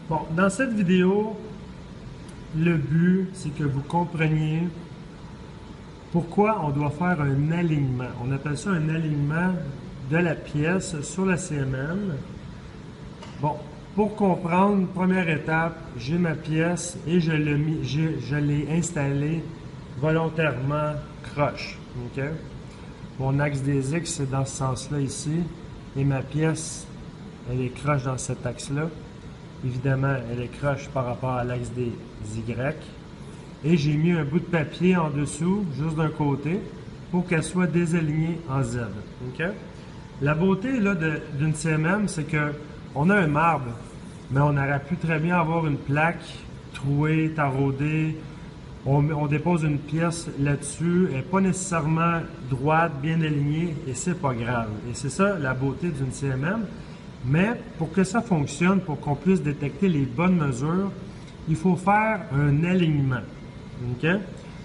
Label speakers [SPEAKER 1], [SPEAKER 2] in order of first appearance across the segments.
[SPEAKER 1] Bon, dans cette vidéo, le but, c'est que vous compreniez pourquoi on doit faire un alignement. On appelle ça un alignement de la pièce sur la CMM. Bon, pour comprendre, première étape, j'ai ma pièce et je l'ai installée volontairement croche. OK? Mon axe des X, c'est dans ce sens-là ici. Et ma pièce, elle est croche dans cet axe-là. Évidemment, elle est croche par rapport à l'axe des Y. Et j'ai mis un bout de papier en dessous, juste d'un côté, pour qu'elle soit désalignée en Z. OK? La beauté là, d'une CMM, c'est qu'on a un marbre, mais on aurait pu très bien avoir une plaque trouée, taraudée. On dépose une pièce là-dessus, elle n'est pas nécessairement droite, bien alignée, et c'est pas grave. Et c'est ça la beauté d'une CMM. Mais pour que ça fonctionne, pour qu'on puisse détecter les bonnes mesures, il faut faire un alignement. OK?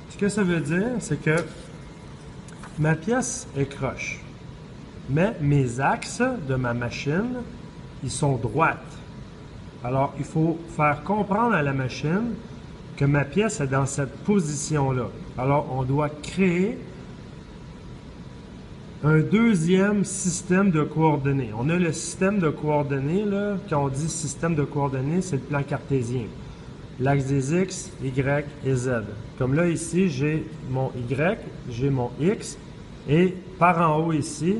[SPEAKER 1] Ce que ça veut dire, c'est que ma pièce est croche. Mais mes axes de ma machine, ils sont droites. Alors, il faut faire comprendre à la machine que ma pièce est dans cette position-là. Alors, on doit créer un deuxième système de coordonnées. On a le système de coordonnées, là, quand on dit système de coordonnées, c'est le plan cartésien. L'axe des X, Y et Z. Comme là, ici, j'ai mon Y, j'ai mon X, et par en haut ici,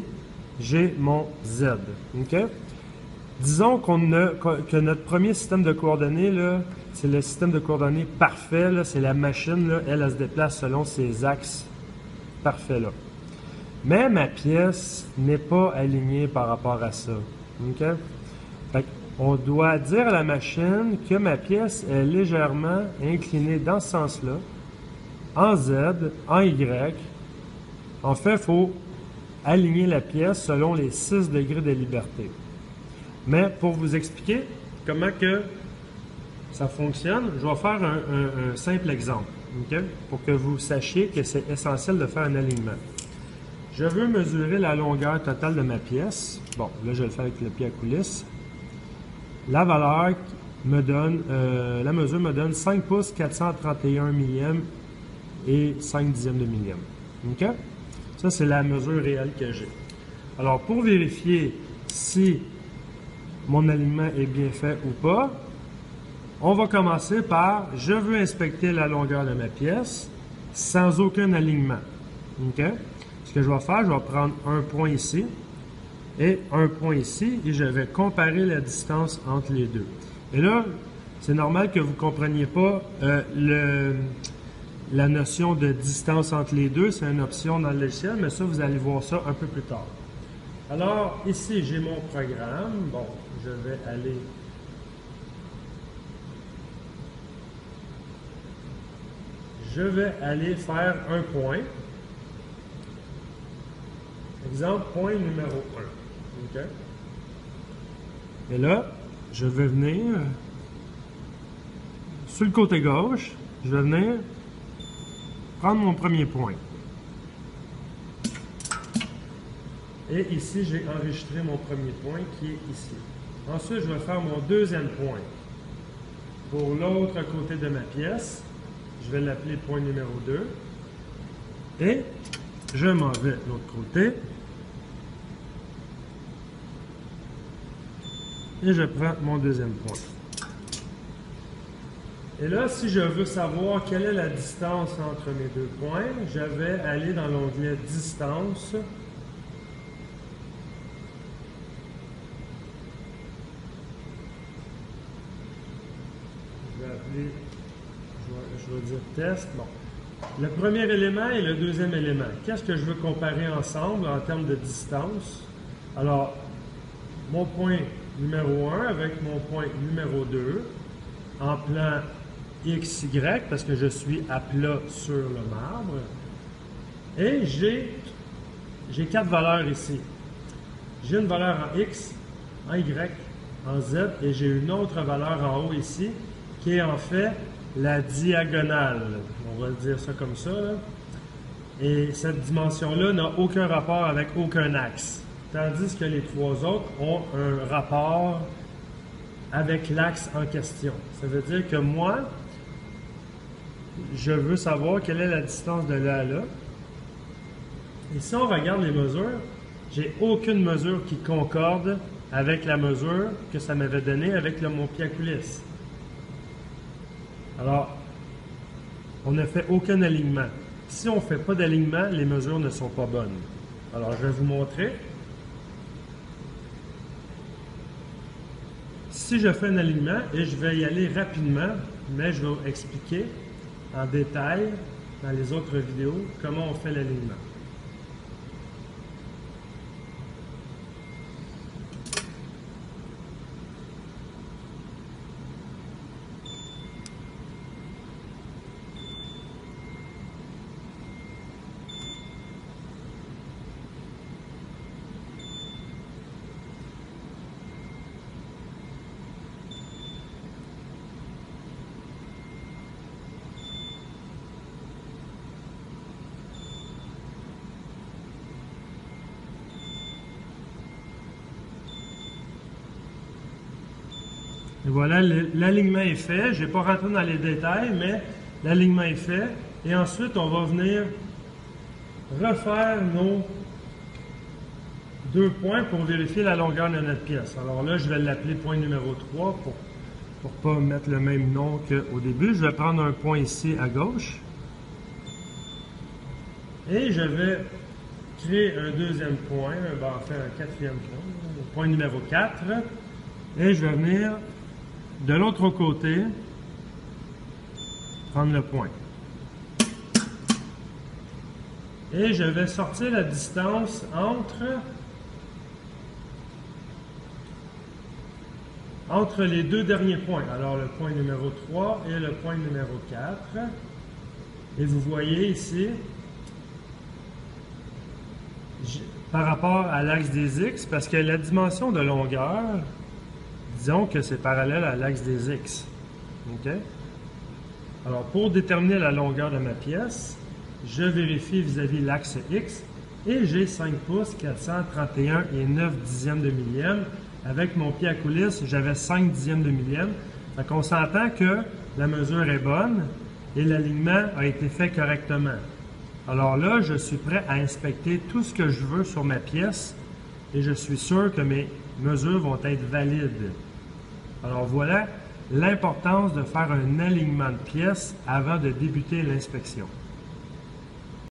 [SPEAKER 1] j'ai mon Z. OK? Disons que notre premier système de coordonnées, c'est le système de coordonnées parfait. C'est la machine, là, elle se déplace selon ses axes parfaits. Là. Mais ma pièce n'est pas alignée par rapport à ça. OK? Fait on doit dire à la machine que ma pièce est légèrement inclinée dans ce sens-là, en Z, en Y. En fait, il faut aligner la pièce selon les 6 degrés de liberté. Mais pour vous expliquer comment que ça fonctionne, je vais faire un simple exemple, okay? Pour que vous sachiez que c'est essentiel de faire un alignement. Je veux mesurer la longueur totale de ma pièce. Bon, là, je vais le faire avec le pied à coulisse. La valeur me donne, la mesure me donne 5 pouces 431 millième et 5 dixièmes de millième. OK? Ça, c'est la mesure réelle que j'ai. Alors, pour vérifier si mon alignement est bien fait ou pas, on va commencer par, je veux inspecter la longueur de ma pièce sans aucun alignement. OK? Ce que je vais faire, je vais prendre un point ici et un point ici et je vais comparer la distance entre les deux. Et là, c'est normal que vous ne compreniez pas la notion de distance entre les deux. C'est une option dans le logiciel, mais ça, vous allez voir ça un peu plus tard. Alors, ici, j'ai mon programme. Bon, je vais aller... Je vais aller faire un point. Exemple, point numéro 1. OK? Et là, je vais venir sur le côté gauche, je vais venir prendre mon premier point. Et ici, j'ai enregistré mon premier point qui est ici. Ensuite, je vais faire mon deuxième point. Pour l'autre côté de ma pièce, je vais l'appeler point numéro 2. Et je m'en vais de l'autre côté. Et je prends mon deuxième point. Et là, si je veux savoir quelle est la distance entre mes deux points, je vais aller dans l'onglet « Distance ». Je vais appeler, je vais dire « Test ». Bon. Le premier élément et le deuxième élément. Qu'est-ce que je veux comparer ensemble en termes de distance? Alors, mon point numéro 1 avec mon point numéro 2 en plan XY parce que je suis à plat sur le marbre. Et j'ai 4 valeurs ici. J'ai une valeur en X, en Y, en Z et j'ai une autre valeur en haut ici qui est en fait la diagonale. On va dire ça comme ça. Là. Et cette dimension-là n'a aucun rapport avec aucun axe. Tandis que les trois autres ont un rapport avec l'axe en question. Ça veut dire que moi, je veux savoir quelle est la distance de là à là. Et si on regarde les mesures, j'ai aucune mesure qui concorde avec la mesure que ça m'avait donnée avec mon pied à coulisse. Alors, on ne fait aucun alignement. Si on ne fait pas d'alignement, les mesures ne sont pas bonnes. Alors, je vais vous montrer. Si je fais un alignement, et je vais y aller rapidement, mais je vais vous expliquer en détail dans les autres vidéos comment on fait l'alignement. Et voilà, l'alignement est fait. Je n'ai pas rentré dans les détails, mais l'alignement est fait. Et ensuite, on va venir refaire nos 2 points pour vérifier la longueur de notre pièce. Alors là, je vais l'appeler point numéro 3 pour ne pas mettre le même nom qu'au début. Je vais prendre un point ici à gauche. Et je vais créer un deuxième point, enfin un quatrième point, point numéro 4. Et je vais venir de l'autre côté, prendre le point. Et je vais sortir la distance entre les deux derniers points. Alors le point numéro 3 et le point numéro 4. Et vous voyez ici, par rapport à l'axe des X, parce que la dimension de longueur, disons que c'est parallèle à l'axe des X. OK? Alors, pour déterminer la longueur de ma pièce, je vérifie vis-à-vis l'axe X et j'ai 5 pouces, 431 et 9 dixièmes de millième. Avec mon pied à coulisse, j'avais 5 dixièmes de millième. Fait qu'on s'entend que la mesure est bonne et l'alignement a été fait correctement. Alors là, je suis prêt à inspecter tout ce que je veux sur ma pièce et je suis sûr que mes mesures vont être valides. Alors voilà l'importance de faire un alignement de pièces avant de débuter l'inspection.